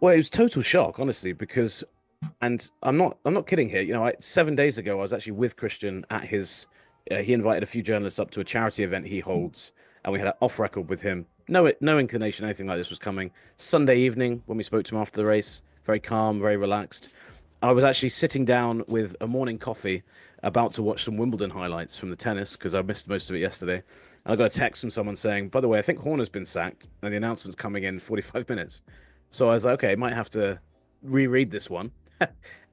Well, it was total shock, honestly, because, and I'm not kidding here. 7 days ago, I was actually with Christian at his. He invited a few journalists up to a charity event he holds, and we had an off record with him. No inclination anything like this was coming. Sunday evening, when we spoke to him after the race, very calm, very relaxed. I was actually sitting down with a morning coffee, about to watch some Wimbledon highlights from the tennis because I missed most of it yesterday. And I got a text from someone saying, "By the way, I think Horner's been sacked, and the announcement's coming in 45 minutes." So I was like, okay, might have to reread this one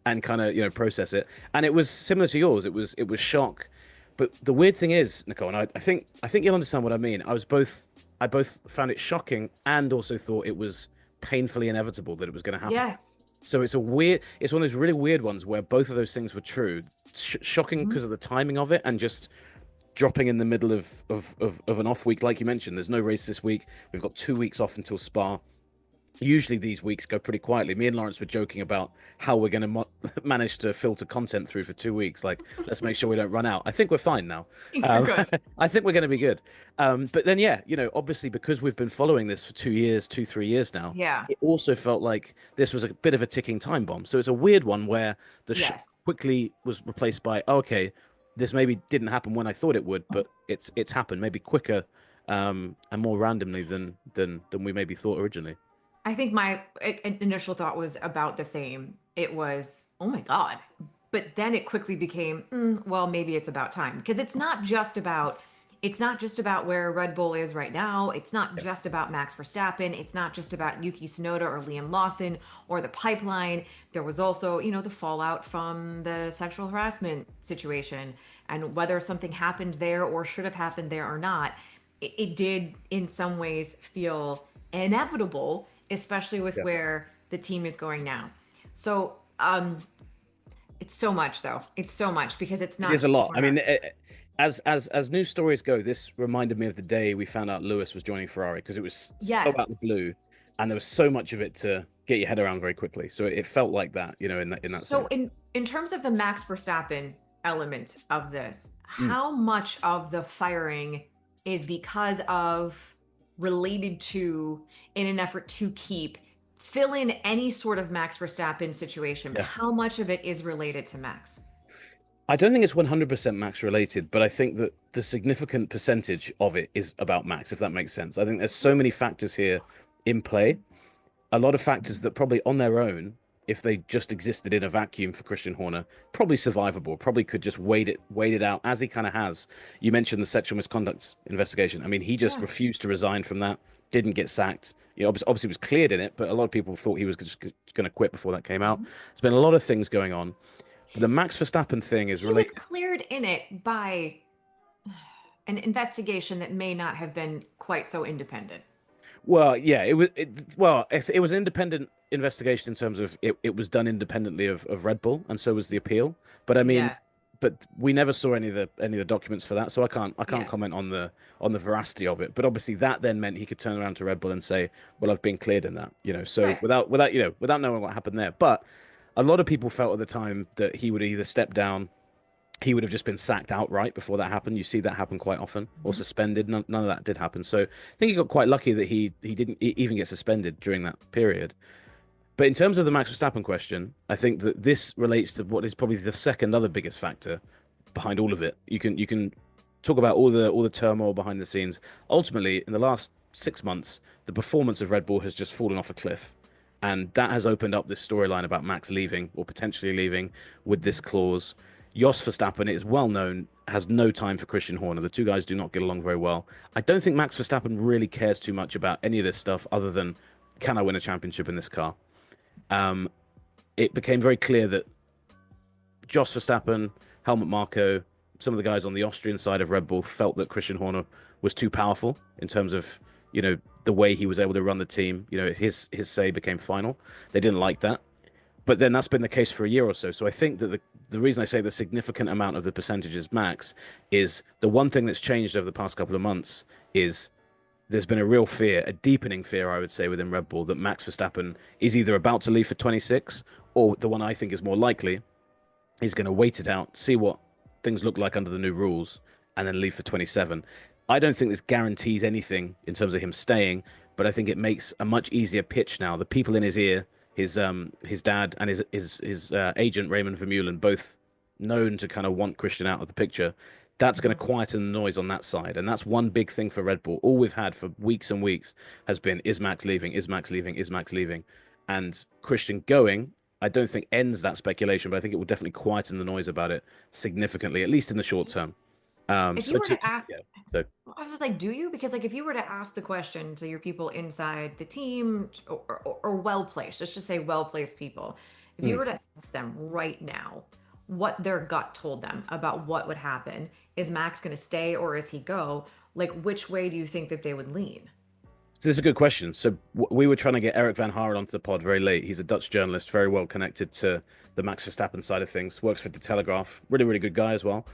and kind of, process it. And it was similar to yours. It was shock. But the weird thing is, Nicole, and I think you'll understand what I mean. I both found it shocking and also thought it was painfully inevitable that it was going to happen. Yes. So it's one of those really weird ones where both of those things were true. Shocking Mhm. because of the timing of it and just dropping in the middle of an off week, like you mentioned. There's no race this week. We've got 2 weeks off until Spa. Usually these weeks go pretty quietly. Me and Lawrence were joking about how we're going to manage to filter content through for 2 weeks. Like, let's make sure we don't run out. I think we're fine now. You're good. I think we're going to be good. But then, yeah, obviously because we've been following this for 2 years, 3 years now, Yeah. it also felt like this was a bit of a ticking time bomb. So it's a weird one where the shock Yes. quickly was replaced by, oh, okay, this maybe didn't happen when I thought it would, but it's happened maybe quicker and more randomly than we maybe thought originally. I think my initial thought was about the same. It was, oh my God. But then it quickly became, well, maybe it's about time because it's not just about where Red Bull is right now. It's not just about Max Verstappen. It's not just about Yuki Tsunoda or Liam Lawson or the pipeline. There was also, the fallout from the sexual harassment situation and whether something happened there or should have happened there or not. It did in some ways feel inevitable, especially with Yeah. where the team is going now. So it's so much though. It's so much because it's It not is a just lot. I Horner. mean, as news stories go, this reminded me of the day we found out Lewis was joining Ferrari because it was so out of the Yes. blue, and there was so much of it to get your head around very quickly. So it felt like that, in that So sense. in terms of the Max Verstappen element of this, Mm. how much of the firing is because of related to in an effort to keep fill in any sort of Max Verstappen situation, but Yeah. how much of it is related to Max? I don't think it's 100% Max related, but I think that the significant percentage of it is about Max, if that makes sense. I think there's so many factors here in play, a lot of factors that probably on their own, if they just existed in a vacuum for Christian Horner, probably survivable, probably could just wait it out as he kind of has. You mentioned the sexual misconduct investigation. I mean, he just Yes. refused to resign from that, didn't get sacked. Obviously was cleared in it, but a lot of people thought he was just going to quit before that came out. Mhm. There's been a lot of things going on. But the Max Verstappen thing is He was related. cleared in it by an investigation that may not have been quite so independent. Well, yeah, it was an independent investigation in terms of it was done independently of Red Bull, and so was the appeal. But I mean, Yes. but we never saw any of the documents for that, so I can't Yes. comment on the veracity of it. But obviously, that then meant he could turn around to Red Bull and say, "Well, I've been cleared in that," So Right. without knowing what happened there, but a lot of people felt at the time that he would either step down, he would have just been sacked outright before that happened. You see that happen quite often, or Mhm. suspended. None of that did happen. So I think he got quite lucky that he didn't even get suspended during that period. But in terms of the Max Verstappen question, I think that this relates to what is probably the second other biggest factor behind all of it. You can talk about all the turmoil behind the scenes. Ultimately, in the last 6 months, the performance of Red Bull has just fallen off a cliff. And that has opened up this storyline about Max leaving or potentially leaving with this clause. Jos Verstappen, it is well known, has no time for Christian Horner. The two guys do not get along very well. I don't think Max Verstappen really cares too much about any of this stuff other than can I win a championship in this car? Um, it became very clear that Jos Verstappen, Helmut Marko, some of the guys on the Austrian side of Red Bull felt that Christian Horner was too powerful in terms of the way he was able to run the team. His say became final. They didn't like that, but then that's been the case for a year or so. So I think that the reason I say the significant amount of the percentage is Max is the one thing that's changed over the past couple of months is there's been a real fear, a deepening fear, I would say, within Red Bull that Max Verstappen is either about to leave for 26 or the one I think is more likely is going to wait it out, see what things look like under the new rules, and then leave for 27. I don't think this guarantees anything in terms of him staying, but I think it makes a much easier pitch now. The people in his ear his dad and his agent Raymond Vermeulen, both known to kind of want Christian out of the picture. That's going to Mhm. quieten the noise on that side, and that's one big thing for Red Bull. All we've had for weeks and weeks has been, is Max leaving? Is Max leaving? Is Max leaving? And Christian going, I don't think ends that speculation, but I think it will definitely quieten the noise about it significantly, at least in the short term. If So you were to ask, yeah, so I was just like, do you? Because like, if you were to ask the question to your people inside the team, or well placed, let's just say well placed people, if you mm. were to ask them right now what their gut told them about what would happen, is Max going to stay or is he go? Like, which way do you think that they would lean? So this is a good question. So we were trying to get Eric Van Haren onto the pod very late. He's a Dutch journalist, very well connected to the Max Verstappen side of things. Works for the Telegraph. Really, really good guy as well.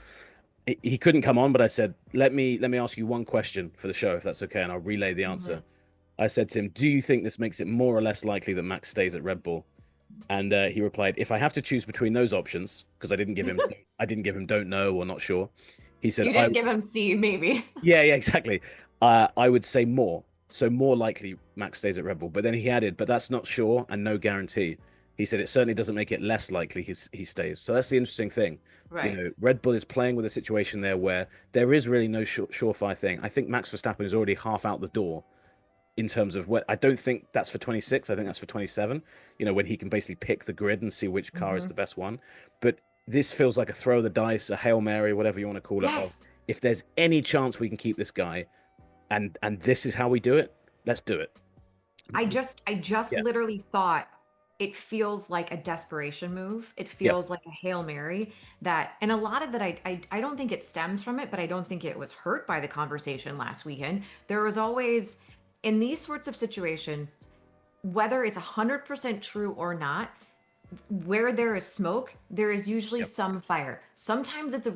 He couldn't come on, but I said, let me ask you one question for the show, if that's okay, and I'll relay the answer. Hmm. I said to him, do you think this makes it more or less likely that Max stays at Red Bull? And he replied, if I have to choose between those options, because I didn't give him don't know or not sure. He said, You didn't give him Steve, maybe. yeah, yeah, exactly. I would say more. So more likely Max stays at Red Bull. But then he added, but that's not sure and no guarantee. He said it certainly doesn't make it less likely he stays. So that's the interesting thing. You Right. know, Red Bull is playing with a situation there where there is really no surefire thing. I think Max Verstappen is already half out the door in terms of what I don't think that's for 26. I think that's for 27. You know, when he can basically pick the grid and see which car is Hmm. the best one. But this feels like a throw of the dice, a Hail Mary, whatever you want to call it, of Yes. if there's any chance we can keep this guy and this is how we do it, let's do it. I just Yeah. literally thought it feels like a desperation move. It Yeah. feels like a Hail Mary that, and a lot of that, I don't think it stems from it, but I don't think it was hurt by the conversation last weekend. There was always, in these sorts of situations, whether it's 100% true or not, where there is smoke, there is usually Yep. some fire. Sometimes it's a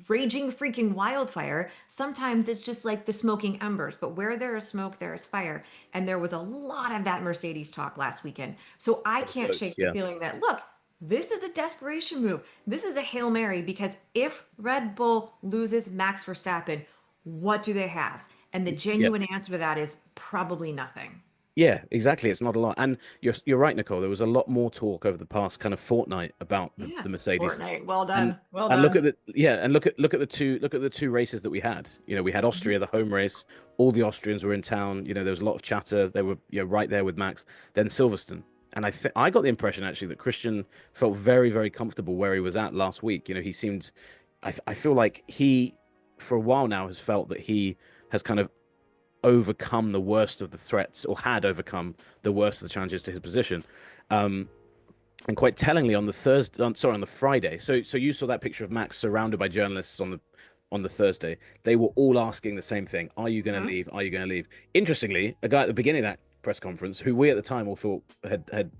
raging freaking wildfire. Sometimes it's just like the smoking embers. But where there is smoke, there is fire. And there was a lot of that Mercedes talk last weekend. So I can't Episodes. shake the Yeah. feeling that, look, this is a desperation move. This is a Hail Mary because if Red Bull loses Max Verstappen, what do they have? And the Yeah. genuine answer to that is probably nothing. Yeah, exactly. It's not a lot. And you're right, Nicole. There was a lot more talk over the past kind of fortnight about Yeah. the Mercedes thing. Fortnite. Well And done. Well and look done. at the yeah, and look at the two races that we had. You know, we had Mhm. Austria, the home race. All the Austrians were in town. You know, there was a lot of chatter. They were, you know, right there with Max. Then Silverstone. And I got the impression actually that Christian felt very, very comfortable where he was at last week. You know, he seemed I feel like he for a while now has felt that he has kind of overcome the worst of the threats, or had overcome the worst of the challenges to his position. Um, and quite tellingly, on the Thursday, sorry, on the Friday. So you saw that picture of Max surrounded by journalists on the Thursday. They were all asking the same thing: Are you going to Mhm. leave? Are you going to leave? Interestingly, a guy at the beginning of that press conference, who we at the time all thought had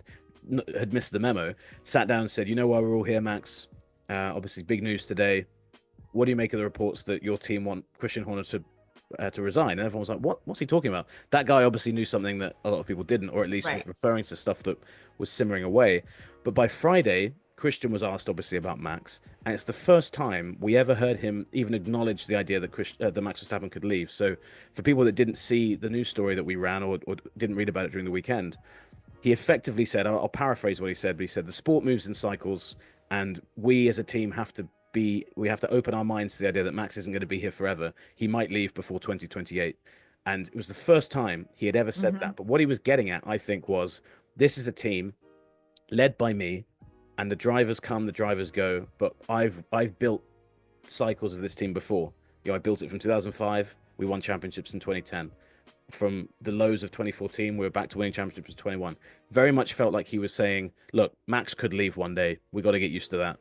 missed the memo, sat down and said, "You know why we're all here, Max? Obviously, big news today. What do you make of the reports that your team want Christian Horner to resign?" And everyone was like, What's he talking about?" That guy obviously knew something that a lot of people didn't, or at least was Right. referring to stuff that was simmering away. But by Friday, Christian was asked obviously about Max, and it's the first time we ever heard him even acknowledge the idea that that Max Verstappen could leave. So for people that didn't see the news story that we ran, or didn't read about it during the weekend, he effectively said, I'll paraphrase what he said, but he said the sport moves in cycles, and we as a team we have to open our minds to the idea that Max isn't going to be here forever. He might leave before 2028. And it was the first time he had ever said Hmm. that. But what he was getting at, I think, was this is a team led by me, and the drivers come, the drivers go. But I've built cycles of this team before. You know, I built it from 2005. We won championships in 2010. From the lows of 2014, we were back to winning championships in 21. Very much felt like he was saying, "Look, Max could leave one day. We got to get used to that."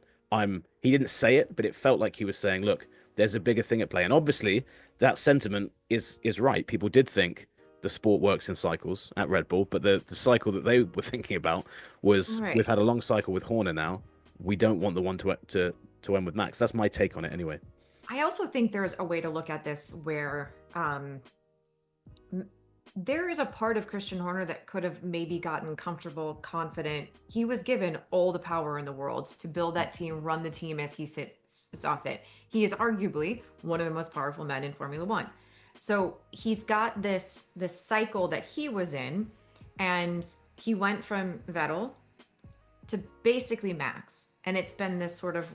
He didn't say it, but it felt like he was saying, "Look, there's a bigger thing at play." And obviously, that sentiment is right. People did think the sport works in cycles at Red Bull, but the cycle that they were thinking about was, we've Right. had a long cycle with Horner now. We don't want the one to end with Max. That's my take on it, anyway. I also think there's a way to look at this where there is a part of Christian Horner that could have maybe gotten comfortable, confident. He was given all the power in the world to build that team, run the team as he saw fit. He is arguably one of the most powerful men in Formula One. So he's got this cycle that he was in, and he went from Vettel to basically Max. And it's been this sort of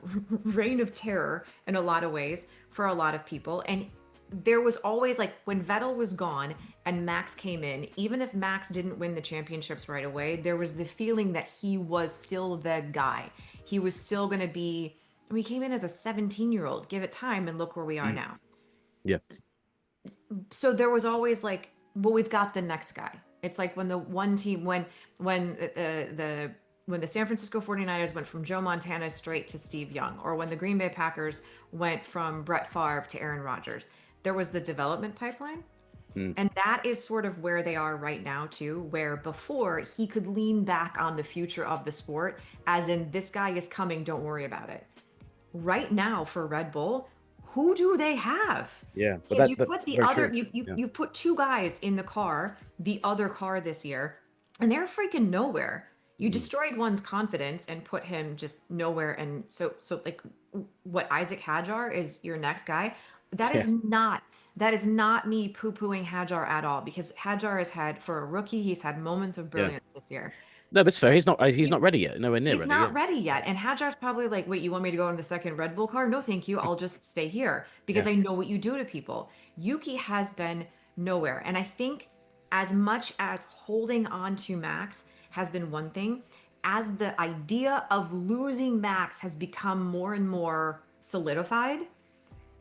reign of terror in a lot of ways for a lot of people. And there was always like when Vettel was gone and Max came in, even if Max didn't win the championships right away, there was the feeling that he was still the guy. He was still going to be, I mean, he came in as a 17-year-old, give it time, and look where we are Mm. now. Yeah. So there was always like, well, we've got the next guy. It's like when the one team, when when the San Francisco 49ers went from Joe Montana straight to Steve Young, or when the Green Bay Packers went from Brett Favre to Aaron Rodgers, there was the development pipeline. Mm. And that is sort of where they are right now, too, where before he could lean back on the future of the sport, as in, this guy is coming, don't worry about it. Right now for Red Bull, who do they have? Yeah. But Because you that put the very other, true. Yeah. you've put two guys in the car, the other car this year, and they're freaking nowhere. You Mm. destroyed one's confidence and put him just nowhere. And so like what Isaac Hadjar is your next guy. That Yeah. is not that is not me poo-pooing Hadjar at all because Hadjar has had for a rookie, he's had moments of Yeah. brilliance this year. No, that's fair. He's He, not ready yet. Nowhere near he's ready. Yeah. not ready yet. And Hadjar's probably like, wait, you want me to go in the second Red Bull car? No, thank you. I'll just stay here because Yeah. I know what you do to people. Yuki has been nowhere. And I think as much as holding on to Max has been one thing, as the idea of losing Max has become more and more solidified,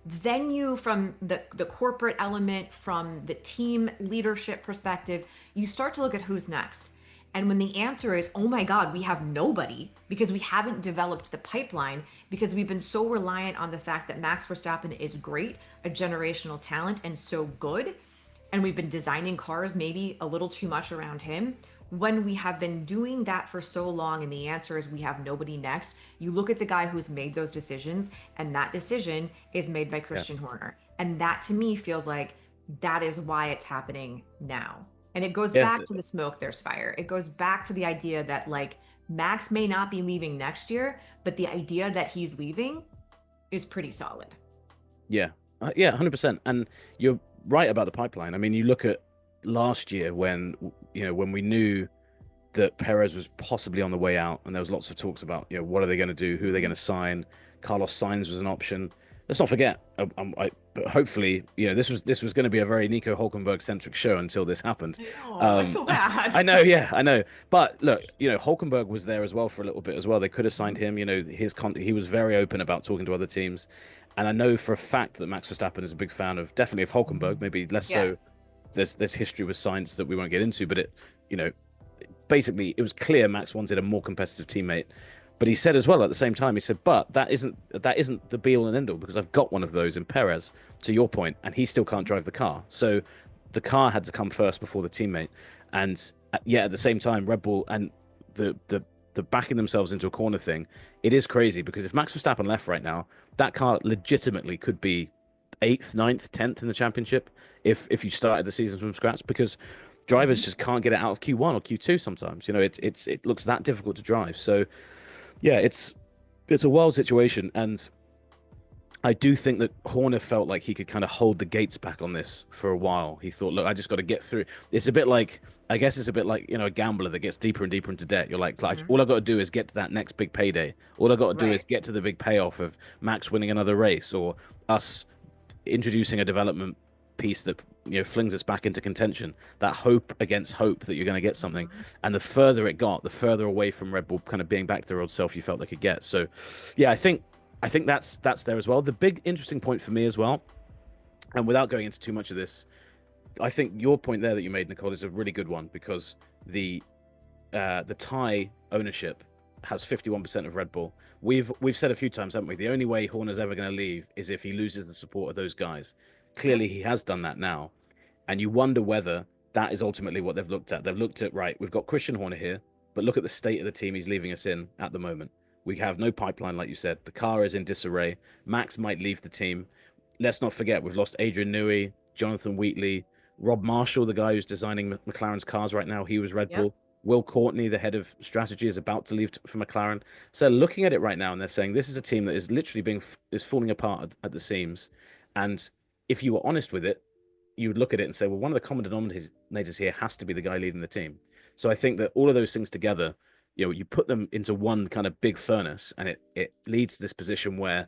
then you from the corporate element, from the team leadership perspective, you start to look at who's next. And when the answer is, oh my God, we have nobody because we haven't developed the pipeline, because we've been so reliant on the fact that Max Verstappen is great, a generational talent, and so good. And we've been designing cars maybe a little too much around him. When we have been doing that for so long, and the answer is we have nobody next, you look at the guy who's made those decisions, and that decision is made by Yeah. Christian Horner. And that to me feels like that is why it's happening now. And it goes Yeah. back to the smoke, there's fire. It goes back to the idea that like Max may not be leaving next year, but the idea that he's leaving is pretty solid. Yeah. Yeah. 100%. And you're right about the pipeline. I mean, you look at last year when when we knew that Perez was possibly on the way out, and there was lots of talks about what are they going to do, who are they going to sign. Carlos Sainz was an option. Let's not forget, but hopefully, this was going to be a very Nico Hulkenberg centric show until this happened. I know, I feel bad. I know, yeah, I know. But look, Hulkenberg was there as well for a little bit as well. They could have signed him. He was very open about talking to other teams, and I know for a fact that Max Verstappen is a big fan of definitely of Hulkenberg. Maybe less Yeah. so. There's history with Sainz that we won't get into, but basically it was clear Max wanted a more competitive teammate. But he said as well at the same time, he said, but that isn't the be all and end all, because I've got one of those in Perez, to your point, and he still can't drive the car. So the car had to come first before the teammate. And yet at the same time, Red Bull and the backing themselves into a corner thing, it is crazy, because if Max Verstappen left right now, that car legitimately could be 8th, 9th, 10th in the championship if you started the season from scratch, because drivers just can't get it out of Q1 or Q2 sometimes. It looks that difficult to drive. So yeah, it's a wild situation, and I do think that Horner felt like he could kind of hold the gates back on this for a while. He thought, look, I just got to get through. It's a bit like, I guess it's a bit like, a gambler that gets deeper and deeper into debt. You're like, all I got to do is get to that next big payday. All I got to do Right. is get to the big payoff of Max winning another race, or us introducing a development piece that flings us back into contention. That hope against hope that you're going to get something. And the further it got, the further away from Red Bull kind of being back to their old self you felt they could get. So yeah, I think that's there as well. The big interesting point for me as well, and without going into too much of this, I think your point there that you made, Nicole, is a really good one, because the Thai ownership has 51% of Red Bull. We've said a few times, haven't we? The only way Horner's ever going to leave is if he loses the support of those guys. Clearly, he has done that now, and you wonder whether that is ultimately what they've looked at. They've looked at, right, we've got Christian Horner here, but look at the state of the team he's leaving us in at the moment. We have no pipeline, like you said. The car is in disarray. Max might leave the team. Let's not forget, we've lost Adrian Newey, Jonathan Wheatley, Rob Marshall, the guy who's designing McLaren's cars right now. He was Red Yep. Bull. Will Courtney, the head of strategy, is about to leave for McLaren. So looking at it right now, and they're saying this is a team that is literally is falling apart at the seams. And if you were honest with it, you would look at it and say, well, one of the common denominators here has to be the guy leading the team. So I think that all of those things together, you put them into one kind of big furnace, and it leads to this position where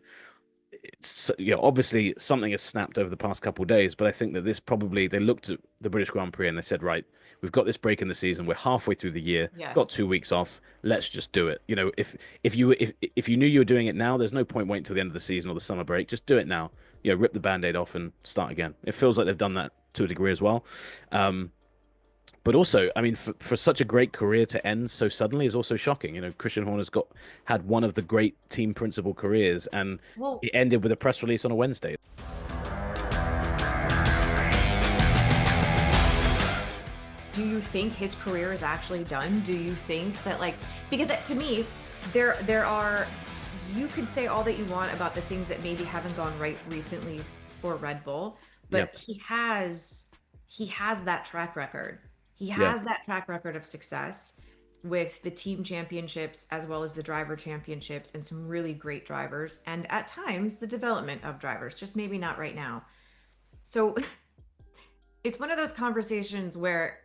it's, obviously something has snapped over the past couple of days, but I think that this probably they looked at the British Grand Prix and they said, right, we've got this break in the season, we're halfway through the year, got Yes. 2 weeks off, let's just do it. If you knew you were doing it now, there's no point waiting till the end of the season or the summer break. Just do it now. Rip the band-aid off and start again. It feels like they've done that to a degree as well. But also, I mean, for such a great career to end so suddenly is also shocking. Christian Horner's had one of the great team principal careers, and Well, it ended with a press release on a Wednesday. do you think his career is actually done? Do you think that, like, because to me, there are, you could say all that you want about the things that maybe haven't gone right recently for Red Bull, Yeah, but he has that track record. He yeah, has that track record of success with the team championships as well as the driver championships and some really great drivers, and at times the development of drivers, just maybe not right now. So it's one of those conversations where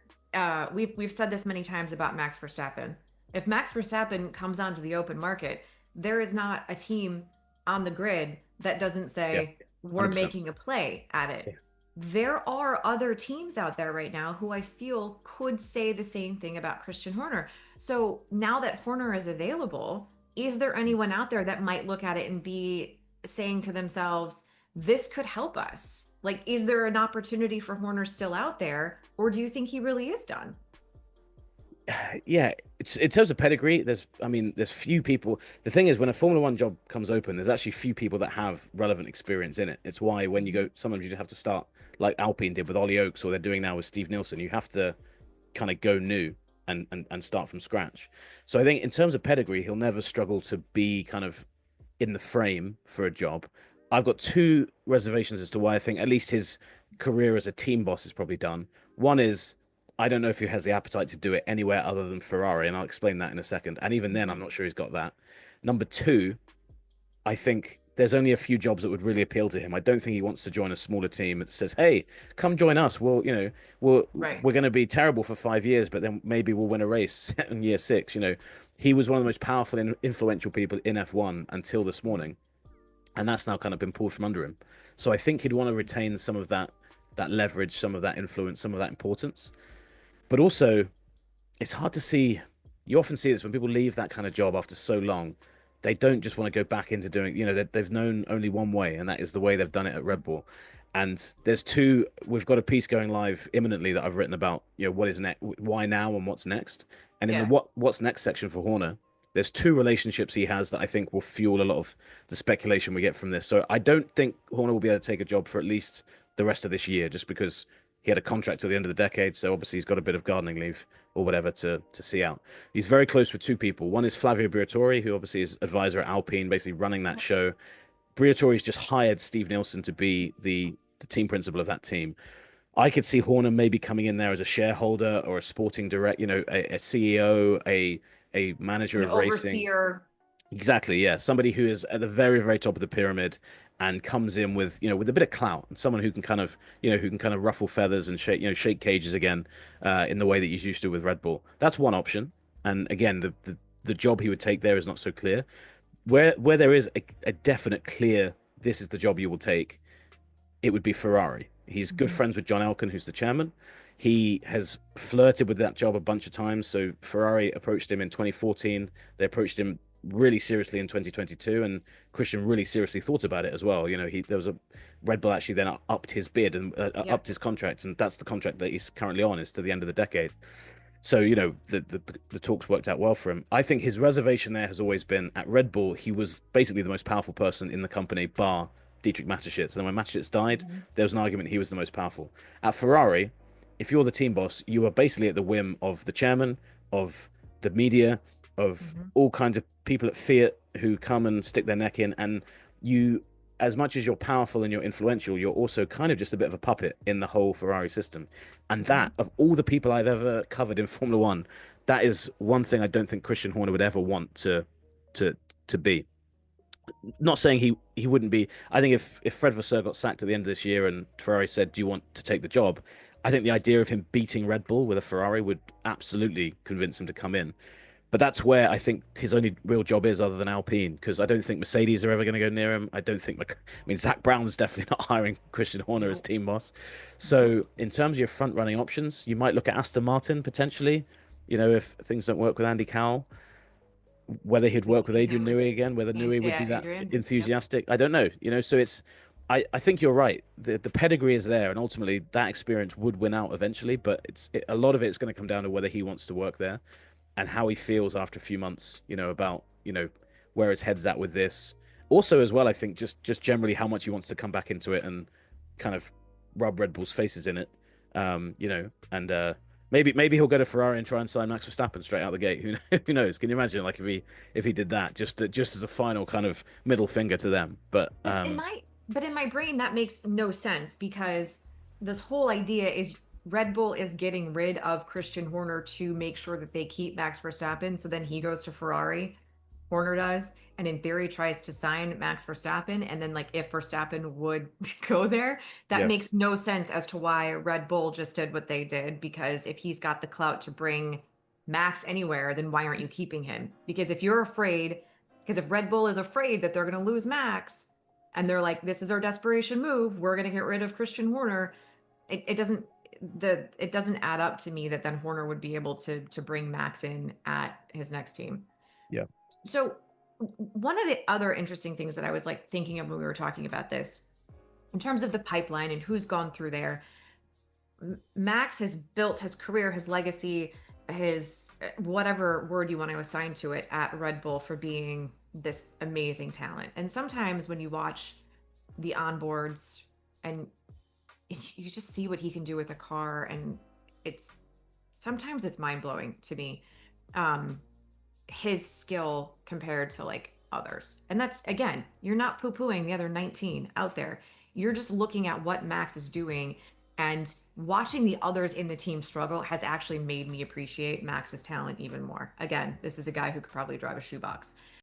we've said this many times about Max Verstappen. If Max Verstappen comes onto the open market, there is not a team on the grid that doesn't yeah, say we're 100%. making a play at it. Yeah. There are other teams out there right now who I feel could say the same thing about Christian Horner. So now that Horner is available, is there anyone out there that might look at it and be saying to themselves, this could help us? Like, is there an opportunity for Horner still out there, or do you think he really is done? Yeah, it's in terms of pedigree. There's few people. The thing is, when a Formula One job comes open, there's actually few people that have relevant experience in it. It's why when you go, sometimes you just have to start like Alpine did with Ollie Oakes, or they're doing now with Steve Nielsen. You have to kind of go new and start from scratch. So I think in terms of pedigree, he'll never struggle to be kind of in the frame for a job. I've got two reservations as to why I think at least his career as a team boss is probably done. One is I don't know if he has the appetite to do it anywhere other than Ferrari, and I'll explain that in a second. And even then, I'm Mhm. not sure he's got that. Number two, I think there's only a few jobs that would really appeal to him. I don't think he wants to join a smaller team that says, "Hey, come join us. We're Right. we're going to be terrible for 5 years, but then maybe we'll win a race in year six." He was one of the most powerful and influential people in F1 until this morning, and that's now kind of been pulled from under him. So I think he'd want to retain some of that leverage, some of that influence, some of that importance. But also, it's hard to see. You often see this when people leave that kind of job after so long. They don't just want to go back into doing, they've known only one way, and that is the way they've done it at Red Bull. And there's two, we've got a piece going live imminently that I've written about, what is next, why now, and what's next. And in the Yeah. what's next section for Horner, there's two relationships he has that I think will fuel a lot of the speculation we get from this. So I don't think Horner will be able to take a job for at least the rest of this year, just because he had a contract till the end of the decade. So obviously he's got a bit of gardening leave or whatever to see out. He's very close with two people. One is Flavio Briatore, who obviously is advisor at Alpine, basically running that show. Briatore's just hired Steve Nielsen to be the team principal of that team. I could see Horner maybe coming in there as a shareholder or a sporting direct, a CEO, a manager An of racing. overseer. Exactly, yeah. Somebody who is at the very, very top of the pyramid and comes in with, with a bit of clout, and someone who can kind of, ruffle feathers and shake cages again, in the way that he's used to with Red Bull. That's one option. And again, the job he would take there is not so clear. Where there is a definite clear, this is the job you will take, it would be Ferrari. He's good Mhm. friends with John Elkann, who's the chairman. He has flirted with that job a bunch of times. So Ferrari approached him in 2014. They approached him really seriously in 2022, and Christian really seriously thought about it as well. There was a Red Bull actually then upped his bid and Yep. upped his contract, and that's the contract that he's currently on, is to the end of the decade. So the talks worked out well for him. I think his reservation there has always been at Red Bull. He was basically the most powerful person in the company, bar Dietrich Mateschitz. And when Mateschitz died, Mhm. there was an argument he was the most powerful. At Ferrari, if you're the team boss, you are basically at the whim of the chairman, of the media, of Mhm. all kinds of people at Fiat who come and stick their neck in. And you, as much as you're powerful and you're influential, you're also kind of just a bit of a puppet in the whole Ferrari system. And that, Mhm. of all the people I've ever covered in Formula One, that is one thing I don't think Christian Horner would ever want to to be. Not saying he wouldn't be. I think if Fred Vasseur got sacked at the end of this year and Ferrari said, "Do you want to take the job?" I think the idea of him beating Red Bull with a Ferrari would absolutely convince him to come in. But that's where I think his only real job is, other than Alpine, because I don't think Mercedes are ever going to go near him. I don't think, I mean, Zach Brown's definitely not hiring Christian Horner as Nope. team boss. Nope. So, in terms of your front running options, you might look at Aston Martin potentially. You know, if things don't work with Andy Cowell, whether he'd work with Adrian Yeah, Newey again, whether Newey would yeah, be that Adrian. Yep. enthusiastic, I don't know. You know, so it's, I think you're right. The pedigree is there, and ultimately that experience would win out eventually. But a lot of it's going to come down to whether he wants to work there and how he feels after a few months, you know, about, you know, where his head's at with this. Also, as well, I think just generally how much he wants to come back into it and kind of rub Red Bull's faces in it. You know, and maybe he'll go to Ferrari and try and sign Max Verstappen straight out the gate. Who knows? Can you imagine like if he did that just as a final kind of middle finger to them? But But in my brain that makes no sense because this whole idea is Red Bull is getting rid of Christian Horner to make sure that they keep Max Verstappen. So then he goes to Ferrari, Horner does, and in theory tries to sign Max Verstappen. And then like if Verstappen would go there, that yeah, makes no sense as to why Red Bull just did what they did. Because if he's got the clout to bring Max anywhere, then why aren't you keeping him? Because if you're afraid, because if Red Bull is afraid that they're going to lose Max, and they're like, "This is our desperation move. We're going to get rid of Christian Horner." It doesn't it doesn't add up to me that then Horner would be able to bring Max in at his next team. yeah, So one of the other interesting things that I was like thinking of when we were talking about this, in terms of the pipeline and who's gone through there, Max has built his career, his legacy, his whatever word you want to assign to it at Red Bull for being this amazing talent. And sometimes when you watch the onboards and you just see what he can do with a car, and it's sometimes it's mind blowing to me. Um, his skill compared to like others. And that's again, you're not poo pooing the other 19 out there. You're just looking at what Max is doing, and watching the others in the team struggle has actually made me appreciate Max's talent even more. Again, this is a guy who could probably drive a shoebox.